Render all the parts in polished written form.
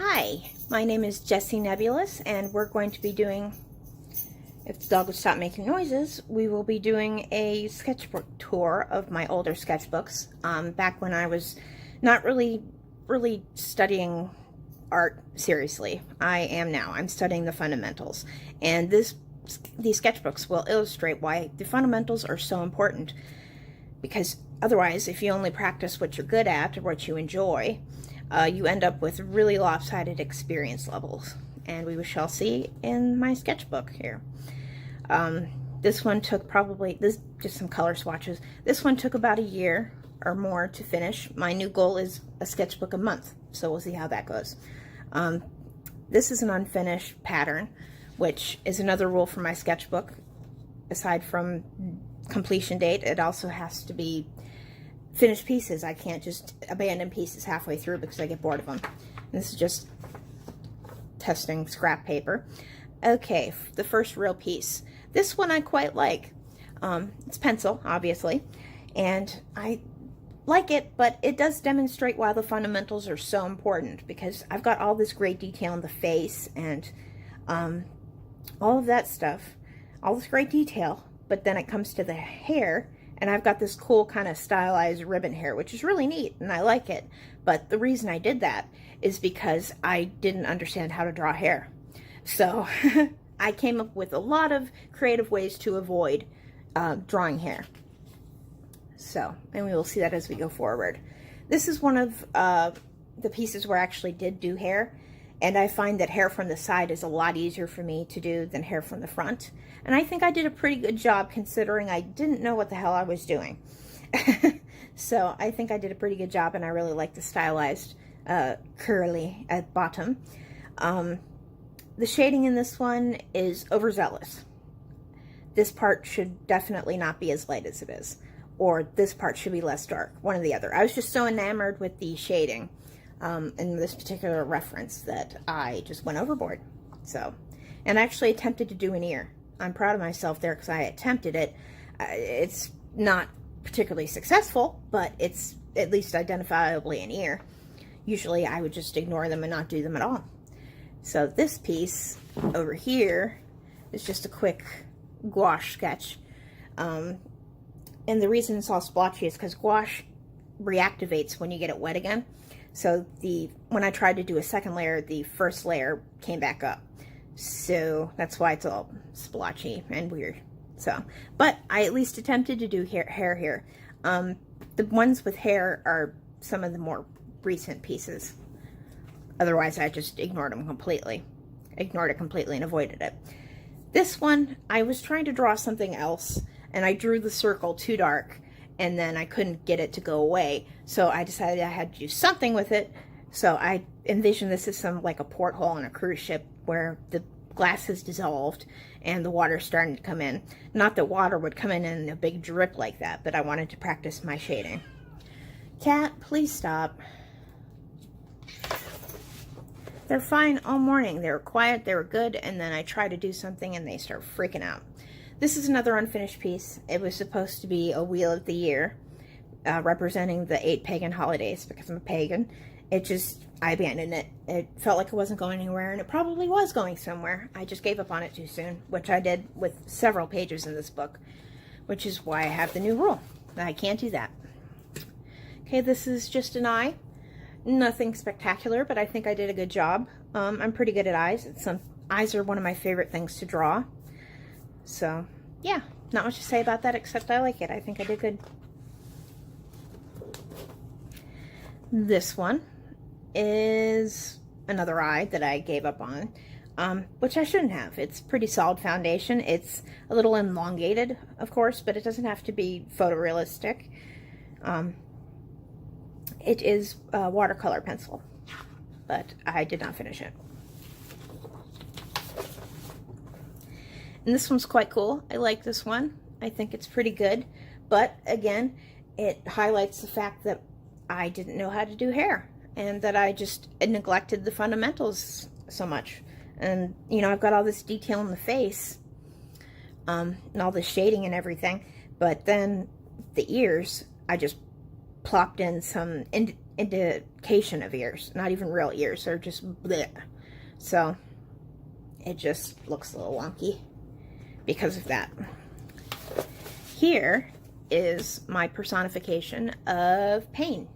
Hi, my name is Jessie Nebulous, and we're going to be doing, if the dog would stop making noises, we will be doing a sketchbook tour of my older sketchbooks. Back when I was not really studying art seriously. I am now. I'm studying the fundamentals. And these sketchbooks will illustrate why the fundamentals are so important. Because otherwise, if you only practice what you're good at or what you enjoy, you end up with really lopsided experience levels, and we shall see in my sketchbook here. This one took just some color swatches. This one took about a year or more to finish. My new goal is a sketchbook a month, so we'll see how that goes. This is an unfinished pattern, which is another rule for my sketchbook. Aside from completion date, it also has to be finished pieces. I can't just abandon pieces halfway through because I get bored of them. This is just testing scrap paper. Okay, the first real piece. This one I quite like. It's pencil, obviously, and I like it, but it does demonstrate why the fundamentals are so important, because I've got all this great detail in the face and all of that stuff, all this great detail, but then it comes to the hair, and I've got this cool kind of stylized ribbon hair, which is really neat, and I like it. But the reason I did that is because I didn't understand how to draw hair. So I came up with a lot of creative ways to avoid drawing hair. So, and we will see that as we go forward. This is one of the pieces where I actually did do hair. And I find that hair from the side is a lot easier for me to do than hair from the front. And I think I did a pretty good job, considering I didn't know what the hell I was doing. So I think I did a pretty good job, and I really like the stylized curly at bottom. The shading in this one is overzealous. This part should definitely not be as light as it is. Or this part should be less dark, one or the other. I was just so enamored with the shading in this particular reference that I just went overboard. So, and I actually attempted to do an ear. I'm proud of myself there because I attempted it. It's not particularly successful, but it's at least identifiably an ear. Usually I would just ignore them and not do them at all. So this piece over here is just a quick gouache sketch. And the reason it's all splotchy is because gouache reactivates when you get it wet again. So when I tried to do a second layer, the first layer came back up. So that's why it's all splotchy and weird. So, but I at least attempted to do hair here. The ones with hair are some of the more recent pieces. Otherwise, I just ignored them completely. Ignored it completely and avoided it. This one, I was trying to draw something else, and I drew the circle too dark, and then I couldn't get it to go away. So I decided I had to do something with it. So I envisioned this as like a porthole on a cruise ship where the glass is dissolved and the water's starting to come in. Not that water would come in a big drip like that, but I wanted to practice my shading. Cat, please stop. They're fine all morning. They were quiet, they were good, and then I try to do something and they start freaking out. This is another unfinished piece. It was supposed to be a Wheel of the Year, representing the 8 pagan holidays, because I'm a pagan. I abandoned it. It felt like it wasn't going anywhere, and it probably was going somewhere. I just gave up on it too soon, which I did with several pages in this book, which is why I have the new rule. I can't do that. Okay, this is just an eye. Nothing spectacular, but I think I did a good job. I'm pretty good at eyes. Eyes are one of my favorite things to draw. So, yeah, not much to say about that, except I like it. I think I did good. This one is another eye that I gave up on, which I shouldn't have. It's pretty solid foundation. It's a little elongated, of course, but it doesn't have to be photorealistic. It is a watercolor pencil, but I did not finish it. And this one's quite cool. I like this one. I think it's pretty good. But again, it highlights the fact that I didn't know how to do hair, and that I just neglected the fundamentals so much. And, you know, I've got all this detail in the face, and all the shading and everything. But then the ears, I just plopped in some indication of ears, not even real ears. They're just bleh. So it just looks a little wonky because of that. Here is my personification of pain,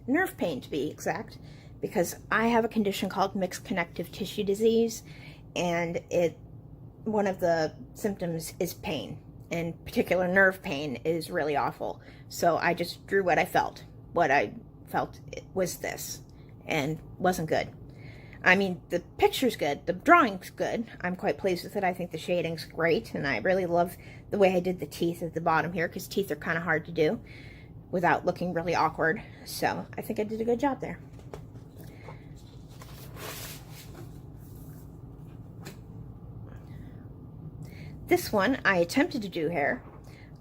nerve pain to be exact, because I have a condition called mixed connective tissue disease, and one of the symptoms is pain, and particular nerve pain is really awful. So I just drew what I felt. What I felt was this, and wasn't good. I mean, the picture's good, the drawing's good. I'm quite pleased with it. I think the shading's great, and I really love the way I did the teeth at the bottom here, because teeth are kind of hard to do without looking really awkward. So I think I did a good job there. This one, I attempted to do hair.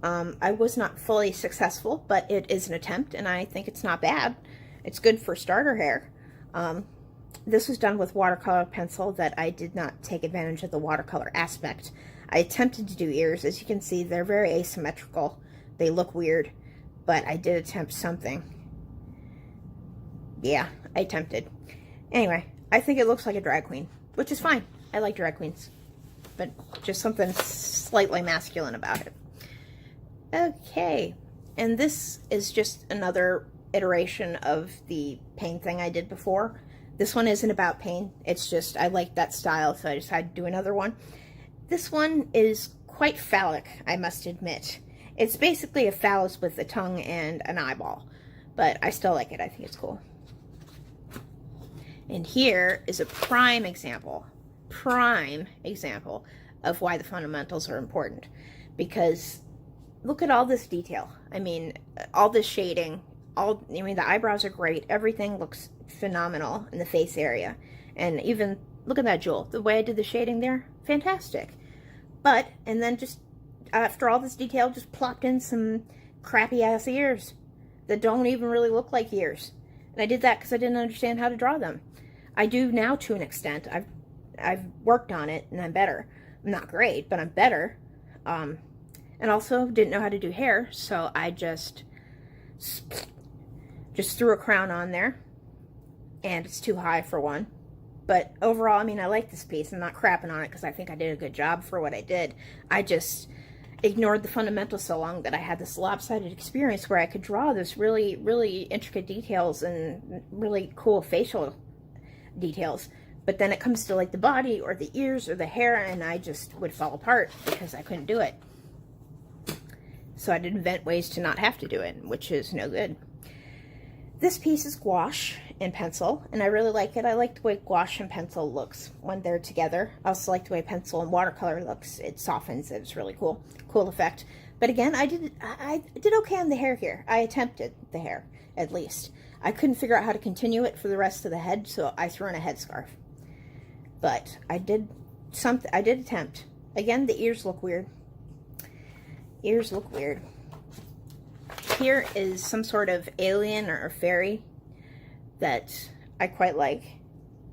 I was not fully successful, but it is an attempt, and I think it's not bad. It's good for starter hair. This was done with watercolor pencil that I did not take advantage of the watercolor aspect. I attempted to do ears. As you can see, they're very asymmetrical. They look weird, but I did attempt something. Yeah, I attempted. Anyway, I think it looks like a drag queen, which is fine. I like drag queens, but just something slightly masculine about it. Okay, and this is just another iteration of the pain thing I did before. This one isn't about pain. It's just, I like that style, so I decided to do another one. This one is quite phallic, I must admit. It's basically a phallus with a tongue and an eyeball, but I still like it. I think it's cool. And here is a prime example of why the fundamentals are important, because look at all this detail. I mean, all this shading, the eyebrows are great. Everything looks phenomenal in the face area. And even, look at that jewel. The way I did the shading there, fantastic. But, and then just, after all this detail, just plopped in some crappy ass ears that don't even really look like ears. And I did that because I didn't understand how to draw them. I do now to an extent. I've worked on it and I'm better. I'm not great, but I'm better. And also didn't know how to do hair, so I just threw a crown on there, and it's too high for one. But overall, I mean, I like this piece. I'm not crapping on it because I think I did a good job for what I did. I just ignored the fundamentals so long that I had this lopsided experience where I could draw this really, really intricate details and really cool facial details. But then it comes to like the body or the ears or the hair, and I just would fall apart because I couldn't do it. So I did invent ways to not have to do it, which is no good. This piece is gouache and pencil, and I really like it. I like the way gouache and pencil looks when they're together. I also like the way pencil and watercolor looks. It softens it. It's really cool. Cool effect. But again, I did okay on the hair here. I attempted the hair, at least. I couldn't figure out how to continue it for the rest of the head, so I threw in a headscarf. But I did attempt. Again, the ears look weird. Ears look weird. Here is some sort of alien or fairy that I quite like.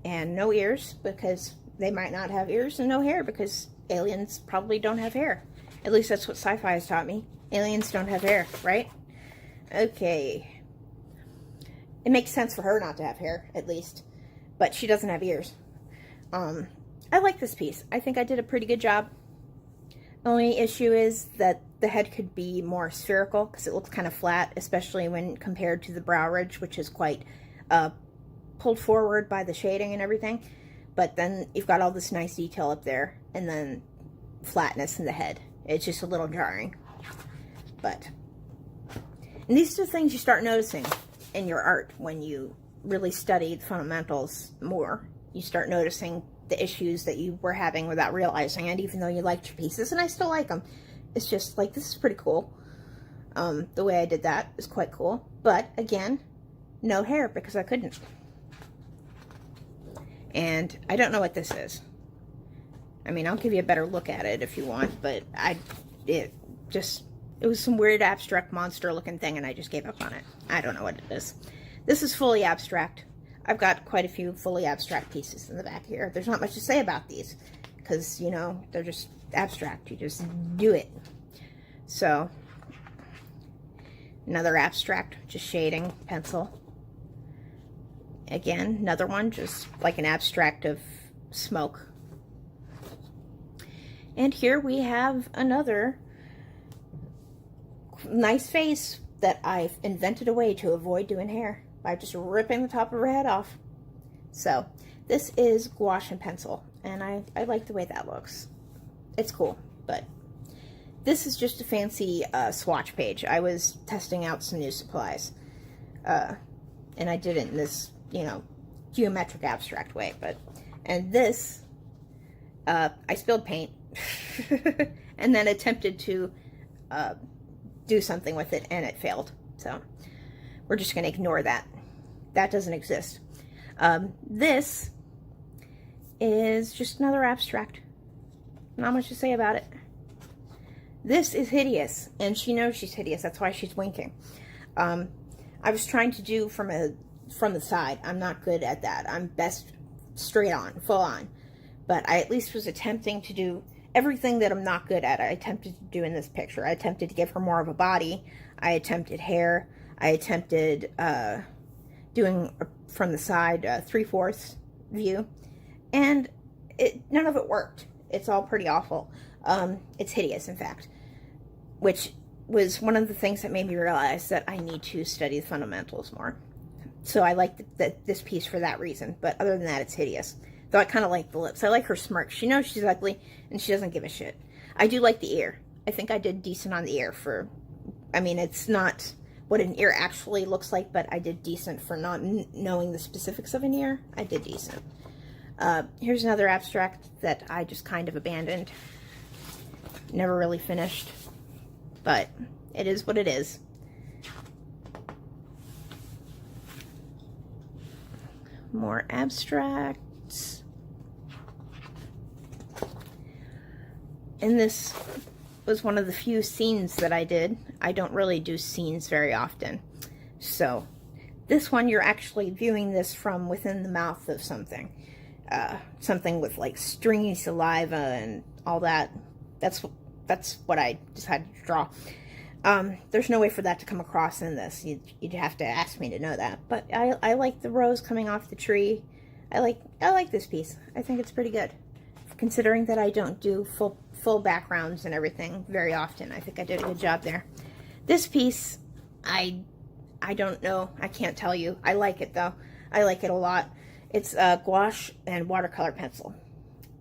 And no ears, because they might not have ears, and no hair, because aliens probably don't have hair. At least that's what sci-fi has taught me. Aliens don't have hair, right? Okay. It makes sense for her not to have hair, at least. But she doesn't have ears. I like this piece. I think I did a pretty good job. The only issue is that the head could be more spherical because it looks kind of flat, especially when compared to the brow ridge, which is quite pulled forward by the shading and everything. But then you've got all this nice detail up there, and then flatness in the head. It's just a little jarring. And these are the things you start noticing in your art when you really study the fundamentals more. You start noticing the issues that you were having without realizing it, even though you liked your pieces, and I still like them. It's just like, this is pretty cool. The way I did that is quite cool. But again, no hair because I couldn't. And I don't know what this is. I mean, I'll give you a better look at it if you want, but it was some weird abstract monster looking thing, and I just gave up on it. I don't know what it is. This is fully abstract. I've got quite a few fully abstract pieces in the back here. There's not much to say about these because, you know, they're just abstract. You just do it. So, another abstract, just shading, pencil. Again, another one, just like an abstract of smoke. And here we have another nice face that I've invented a way to avoid doing hair by just ripping the top of her head off. So this is gouache and pencil, and I like the way that looks. It's cool, but this is just a fancy swatch page. I was testing out some new supplies, and I did it in this, you know, geometric abstract way. And this, I spilled paint and then attempted to do something with it, and it failed. So we're just going to ignore that. That doesn't exist. This is just another abstract. Not much to say about it. This is hideous, and she knows she's hideous. That's why she's winking. I was trying to do from the side. I'm not good at that. I'm best straight on, full on. But I at least was attempting to do everything that I'm not good at. I attempted to do in this picture. I attempted to give her more of a body. I attempted hair. I attempted doing from the side 3/4 view, and none of it worked. It's all pretty awful. It's hideous, in fact, which was one of the things that made me realize that I need to study the fundamentals more. So I like this piece for that reason, but other than that, it's hideous. Though I kind of like the lips. I like her smirk. She knows she's ugly, and she doesn't give a shit. I do like the ear. I think I did decent on the ear for, I mean, it's not what an ear actually looks like, but I did decent for not knowing the specifics of an ear. I did decent. Here's another abstract that I just kind of abandoned. Never really finished, but it is what it is. More abstracts. And this was one of the few scenes that I did. I don't really do scenes very often. So this one, you're actually viewing this from within the mouth of something. Something with like stringy saliva and all that. That's what I decided to draw. There's no way for that to come across in this. You'd have to ask me to know that. But I like the rose coming off the tree. I like this piece. I think it's pretty good, considering that I don't do full backgrounds and everything very often. I think I did a good job there. This piece, I don't know. I can't tell you. I like it though. I like it a lot. It's gouache and watercolor pencil,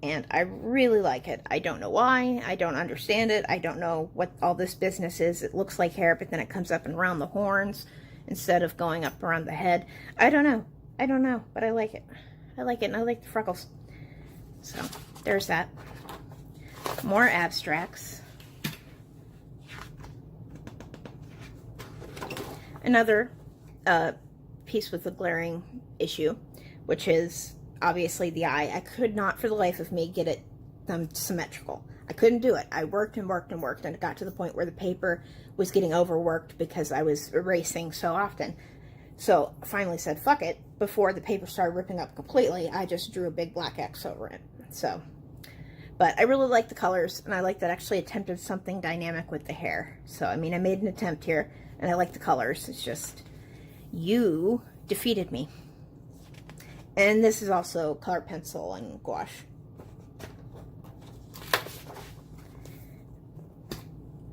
and I really like it. I don't know why. I don't understand it. I don't know what all this business is. It looks like hair, but then it comes up and around the horns instead of going up around the head. I don't know. I don't know, but I like it. I like it, and I like the freckles. So there's that. More abstracts. Another piece with a glaring issue, which is obviously the eye. I could not for the life of me get them symmetrical. I couldn't do it. I worked and worked and worked, and it got to the point where the paper was getting overworked because I was erasing so often. So I finally said, fuck it. Before the paper started ripping up completely, I just drew a big black X over it. So, but I really like the colors, and I like that I actually attempted something dynamic with the hair. So, I mean, I made an attempt here, and I like the colors. It's just, you defeated me. And this is also color pencil and gouache.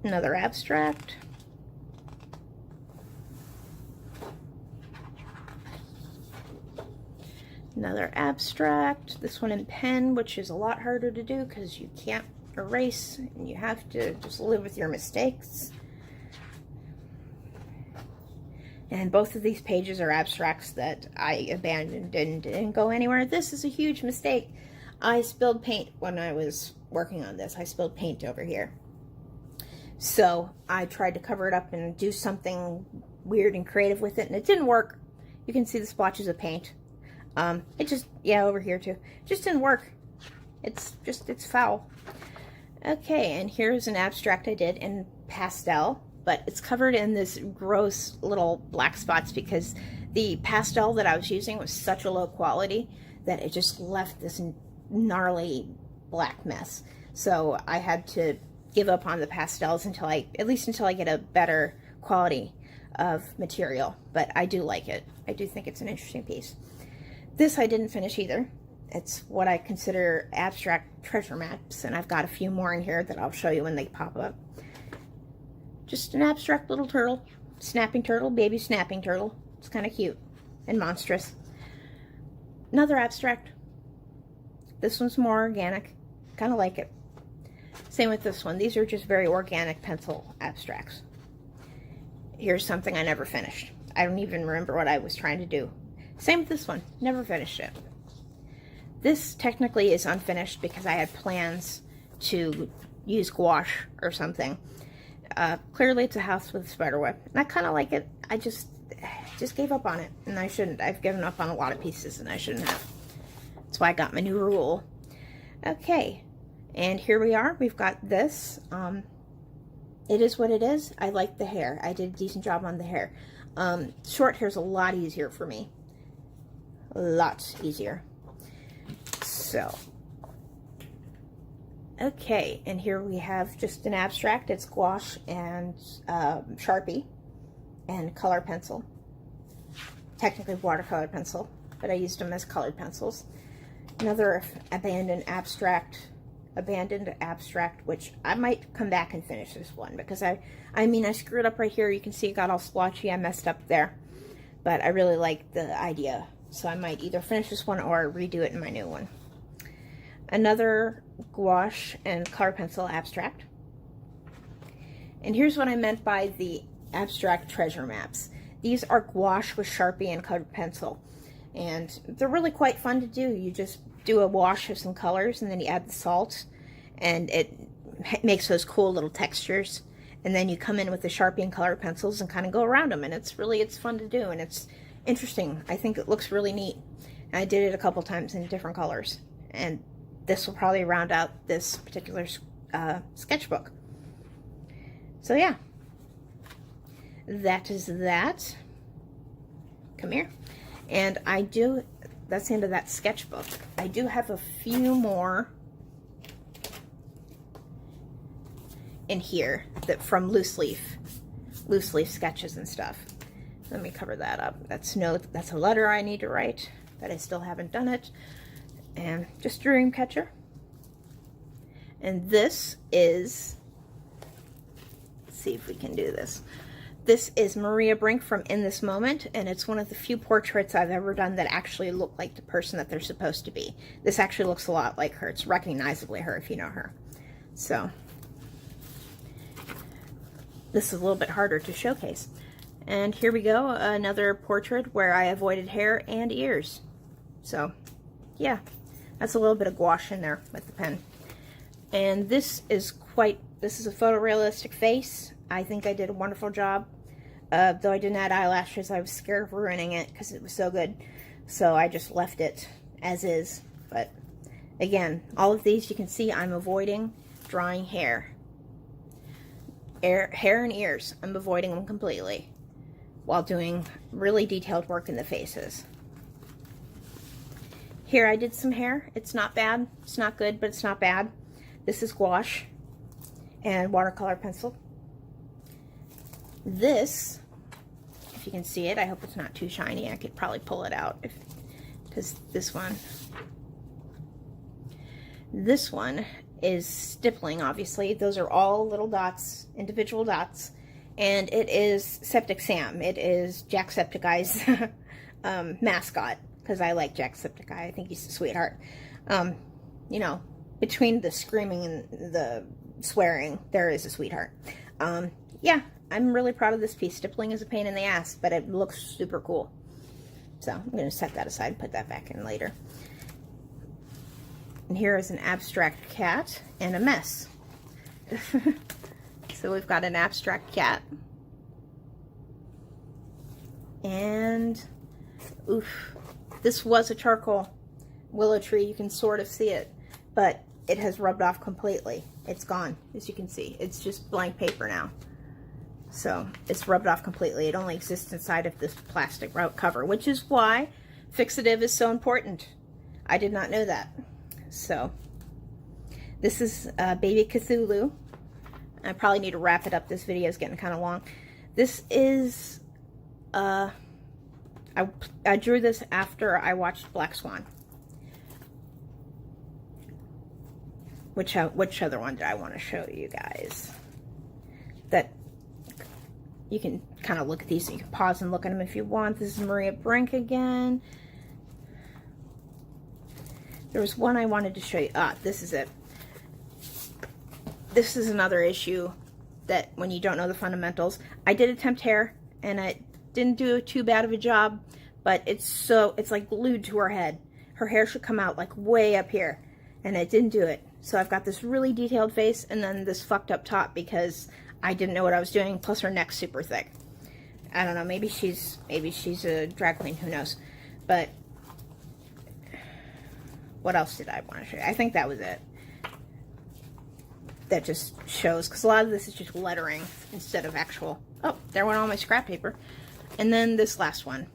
Another abstract. Another abstract. This one in pen, which is a lot harder to do because you can't erase and you have to just live with your mistakes. And both of these pages are abstracts that I abandoned and didn't go anywhere. This is a huge mistake. I spilled paint when I was working on this. I spilled paint over here. So I tried to cover it up and do something weird and creative with it, and it didn't work. You can see the splotches of paint. It just, yeah, over here too. It just didn't work. It's foul. Okay, and here's an abstract I did in pastel, but it's covered in this gross little black spots because the pastel that I was using was such a low quality that it just left this gnarly black mess. So I had to give up on the pastels until at least until I get a better quality of material. But I do like it. I do think it's an interesting piece. This I didn't finish either. It's what I consider abstract treasure maps, and I've got a few more in here that I'll show you when they pop up. Just an abstract little turtle. Snapping turtle, baby snapping turtle. It's kind of cute and monstrous. Another abstract. This one's more organic. Kind of like it. Same with this one. These are just very organic pencil abstracts. Here's something I never finished. I don't even remember what I was trying to do. Same with this one. Never finished it. This technically is unfinished because I had plans to use gouache or something. Clearly it's a house with a spider web. And I kind of like it. I just gave up on it. And I shouldn't. I've given up on a lot of pieces and I shouldn't have. That's why I got my new rule. Okay. And here we are. We've got this. It is what it is. I like the hair. I did a decent job on the hair. Short hair's a lot easier for me. A lot easier. So, okay, and here we have just an abstract. It's gouache and Sharpie and color pencil. Technically watercolor pencil, but I used them as colored pencils. Another abandoned abstract, which I might come back and finish this one because I screwed up right here. You can see it got all splotchy. I messed up there, but I really like the idea. So I might either finish this one or redo it in my new one. Another gouache and color pencil abstract. And here's what I meant by the abstract treasure maps. These are gouache with Sharpie and colored pencil. And they're really quite fun to do. You just do a wash of some colors and then you add the salt. And it makes those cool little textures. And then you come in with the Sharpie and colored pencils and kind of go around them. And it's fun to do. And it's interesting. I think it looks really neat. And I did it a couple times in different colors. And this will probably round out this particular sketchbook. So yeah, that is that. Come here. And that's the end of that sketchbook. I do have a few more in here that from loose leaf sketches and stuff. Let me cover that up. That's a letter I need to write, but I still haven't done it. And just dream catcher. And this is, let's see if we can do this. This is Maria Brink from In This Moment, and it's one of the few portraits I've ever done that actually look like the person that they're supposed to be. This actually looks a lot like her. It's recognizably her if you know her. So, this is a little bit harder to showcase. And here we go, another portrait where I avoided hair and ears. So, yeah, that's a little bit of gouache in there with the pen. And this is a photorealistic face. I think I did a wonderful job. Though I didn't add eyelashes, I was scared of ruining it because it was so good. So I just left it as is. But again, all of these you can see I'm avoiding drawing hair. Hair and ears, I'm avoiding them completely while doing really detailed work in the faces. Here I did some hair. It's not bad. It's not good, but it's not bad. This is gouache and watercolor pencil. This, if you can see it, I hope it's not too shiny. I could probably pull it out because this one is stippling, obviously. Those are all little dots, individual dots, and it is Septic Sam. It is Jacksepticeye's mascot, because I like Jacksepticeye. I think he's a sweetheart. You know, between the screaming and the swearing, there is a sweetheart. Yeah, I'm really proud of this piece. Stippling is a pain in the ass, but it looks super cool. So I'm going to set that aside and put that back in later. And here is an abstract cat and a mess. So we've got an abstract cat. And, oof, this was a charcoal willow tree. You can sort of see it, but it has rubbed off completely. It's gone, as you can see. It's just blank paper now. So it's rubbed off completely. It only exists inside of this plastic cover, which is why fixative is so important. I did not know that. So this is Baby Cthulhu. I probably need to wrap it up. This video is getting kind of long. This is I drew this after I watched Black Swan. Which other one did I want to show you guys? That you can kind of look at these. You can pause and look at them if you want. This is Maria Brink again. There was one I wanted to show you. This is it. This is another issue that when you don't know the fundamentals. I did attempt hair, and I didn't do too bad of a job, but it's like glued to her head. Her hair should come out like way up here, and it didn't do it. So I've got this really detailed face and then this fucked up top because I didn't know what I was doing, plus her neck's super thick. I don't know, maybe she's a drag queen, who knows. But what else did I want to show you? I think that was it. That just shows, because a lot of this is just lettering instead of actual. Oh, there went all my scrap paper. And then this last one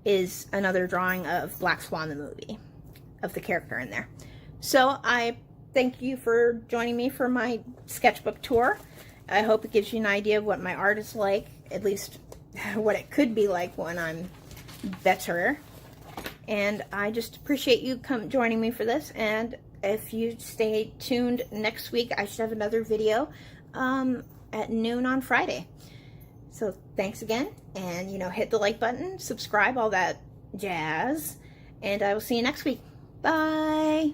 is another drawing of Black Swan the movie, of the character in there. So I thank you for joining me for my sketchbook tour. I hope it gives you an idea of what my art is like, at least what it could be like when I'm better. And I just appreciate you joining me for this. And if you stay tuned next week, I should have another video at noon on Friday. So thanks again, and hit the like button, subscribe, all that jazz, and I will see you next week. Bye.